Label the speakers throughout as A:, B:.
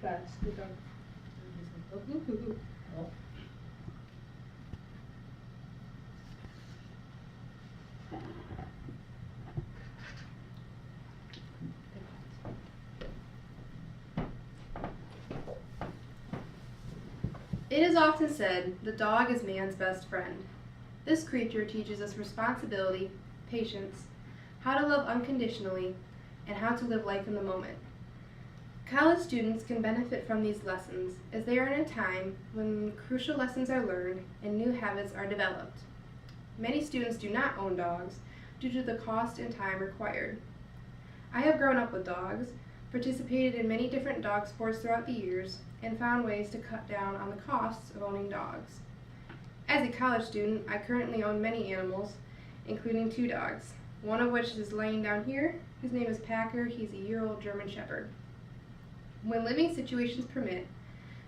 A: That's the dog. Oh.
B: It is often said, the dog is man's best friend. This creature teaches us responsibility, patience, how to love unconditionally, and how to live life in the moment. College students can benefit from these lessons as they are in a time when crucial lessons are learned and new habits are developed. Many students do not own dogs due to the cost and time required. I have grown up with dogs, participated in many different dog sports throughout the years, and found ways to cut down on the costs of owning dogs. As a college student, I currently own many animals, including 2 dogs, one of which is laying down here. His name is Packer. He's a year-old German Shepherd. When living situations permit,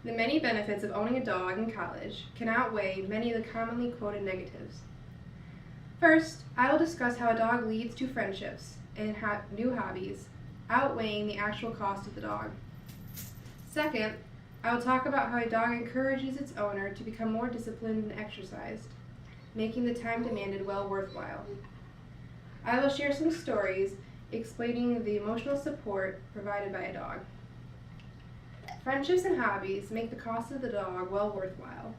B: the many benefits of owning a dog in college can outweigh many of the commonly quoted negatives. First, I will discuss how a dog leads to friendships and new hobbies, outweighing the actual cost of the dog. Second, I will talk about how a dog encourages its owner to become more disciplined and exercised, making the time demanded well worthwhile. I will share some stories explaining the emotional support provided by a dog. Friendships and hobbies make the cost of the dog well worthwhile.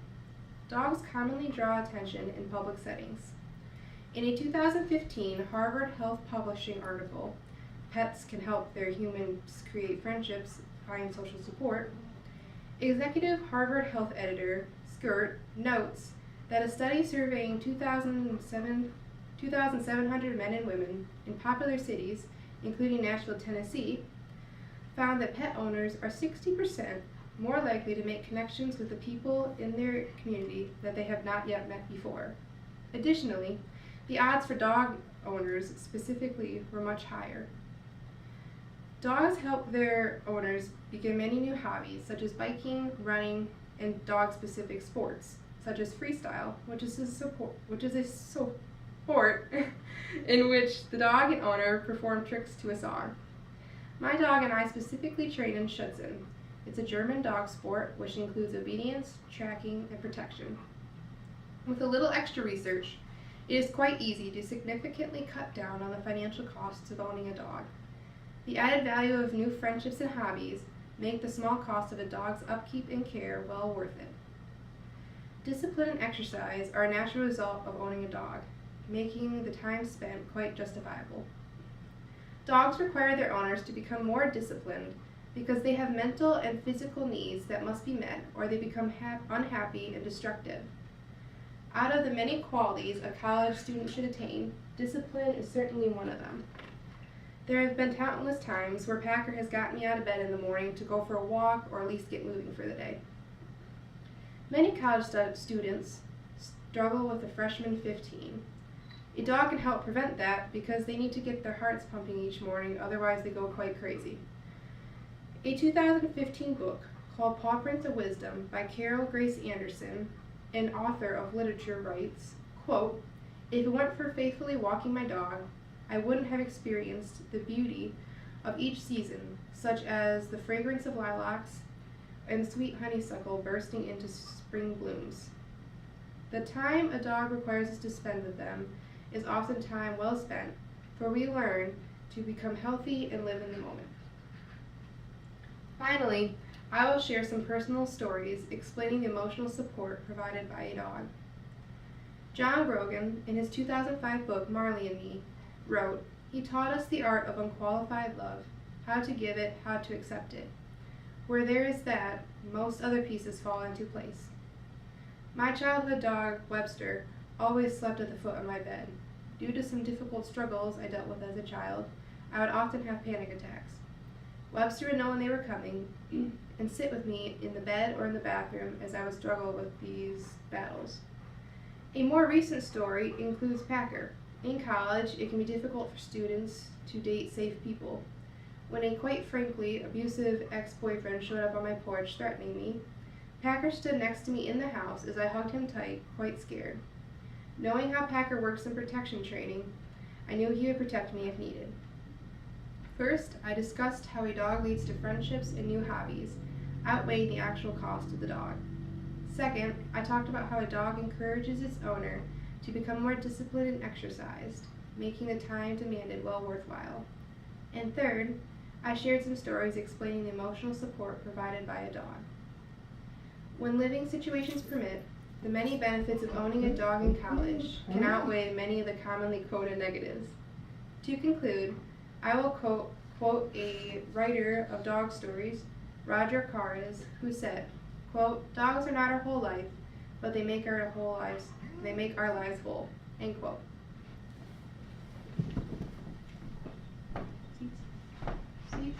B: Dogs commonly draw attention in public settings. In a 2015 Harvard Health Publishing article, Pets Can Help Their Humans Create Friendships, Find Social Support, executive Harvard Health editor Skirt notes that a study surveying 2,700 men and women in popular cities, including Nashville, Tennessee, found that pet owners are 60% more likely to make connections with the people in their community that they have not yet met before. Additionally, the odds for dog owners specifically were much higher. Dogs help their owners begin many new hobbies, such as biking, running, and dog-specific sports, such as freestyle, which is a sport in which the dog and owner perform tricks to a song. My dog and I specifically train in Schutzen. It's a German dog sport which includes obedience, tracking, and protection. With a little extra research, it is quite easy to significantly cut down on the financial costs of owning a dog. The added value of new friendships and hobbies make the small cost of a dog's upkeep and care well worth it. Discipline and exercise are a natural result of owning a dog, making the time spent quite justifiable. Dogs require their owners to become more disciplined because they have mental and physical needs that must be met, or they become unhappy and destructive. Out of the many qualities a college student should attain, discipline is certainly one of them. There have been countless times where Packer has gotten me out of bed in the morning to go for a walk or at least get moving for the day. Many college students struggle with the freshman 15. A dog can help prevent that because they need to get their hearts pumping each morning, otherwise they go quite crazy. A 2015 book called Paw Prints of Wisdom by Carol Grace Anderson, an author of literature, writes, quote, "If it weren't for faithfully walking my dog, I wouldn't have experienced the beauty of each season, such as the fragrance of lilacs and sweet honeysuckle bursting into spring blooms. The time a dog requires us to spend with them is often time well spent, for we learn to become healthy and live in the moment." Finally, I will share some personal stories explaining the emotional support provided by a dog. John Grogan, in his 2005 book Marley and Me, wrote, "He taught us the art of unqualified love, how to give it, how to accept it. Where there is that, most other pieces fall into place." My childhood dog, Webster, always slept at the foot of my bed. Due to some difficult struggles I dealt with as a child, I would often have panic attacks. Webster would know when they were coming and sit with me in the bed or in the bathroom as I would struggle with these battles. A more recent story includes Packer. In college, it can be difficult for students to date safe people. When a quite frankly abusive ex-boyfriend showed up on my porch threatening me, Packer stood next to me in the house as I hugged him tight, quite scared. Knowing how Packer works in protection training, I knew he would protect me if needed. First, I discussed how a dog leads to friendships and new hobbies, outweighed the actual cost of the dog. Second, I talked about how a dog encourages its owner to become more disciplined and exercised, making the time demanded well worthwhile. And third, I shared some stories explaining the emotional support provided by a dog. When living situations permit, the many benefits of owning a dog in college can outweigh many of the commonly quoted negatives. To conclude, I will quote a writer of dog stories, Roger Caras, who said, quote, "Dogs are not our whole life, but they make our lives whole," end quote. Seats.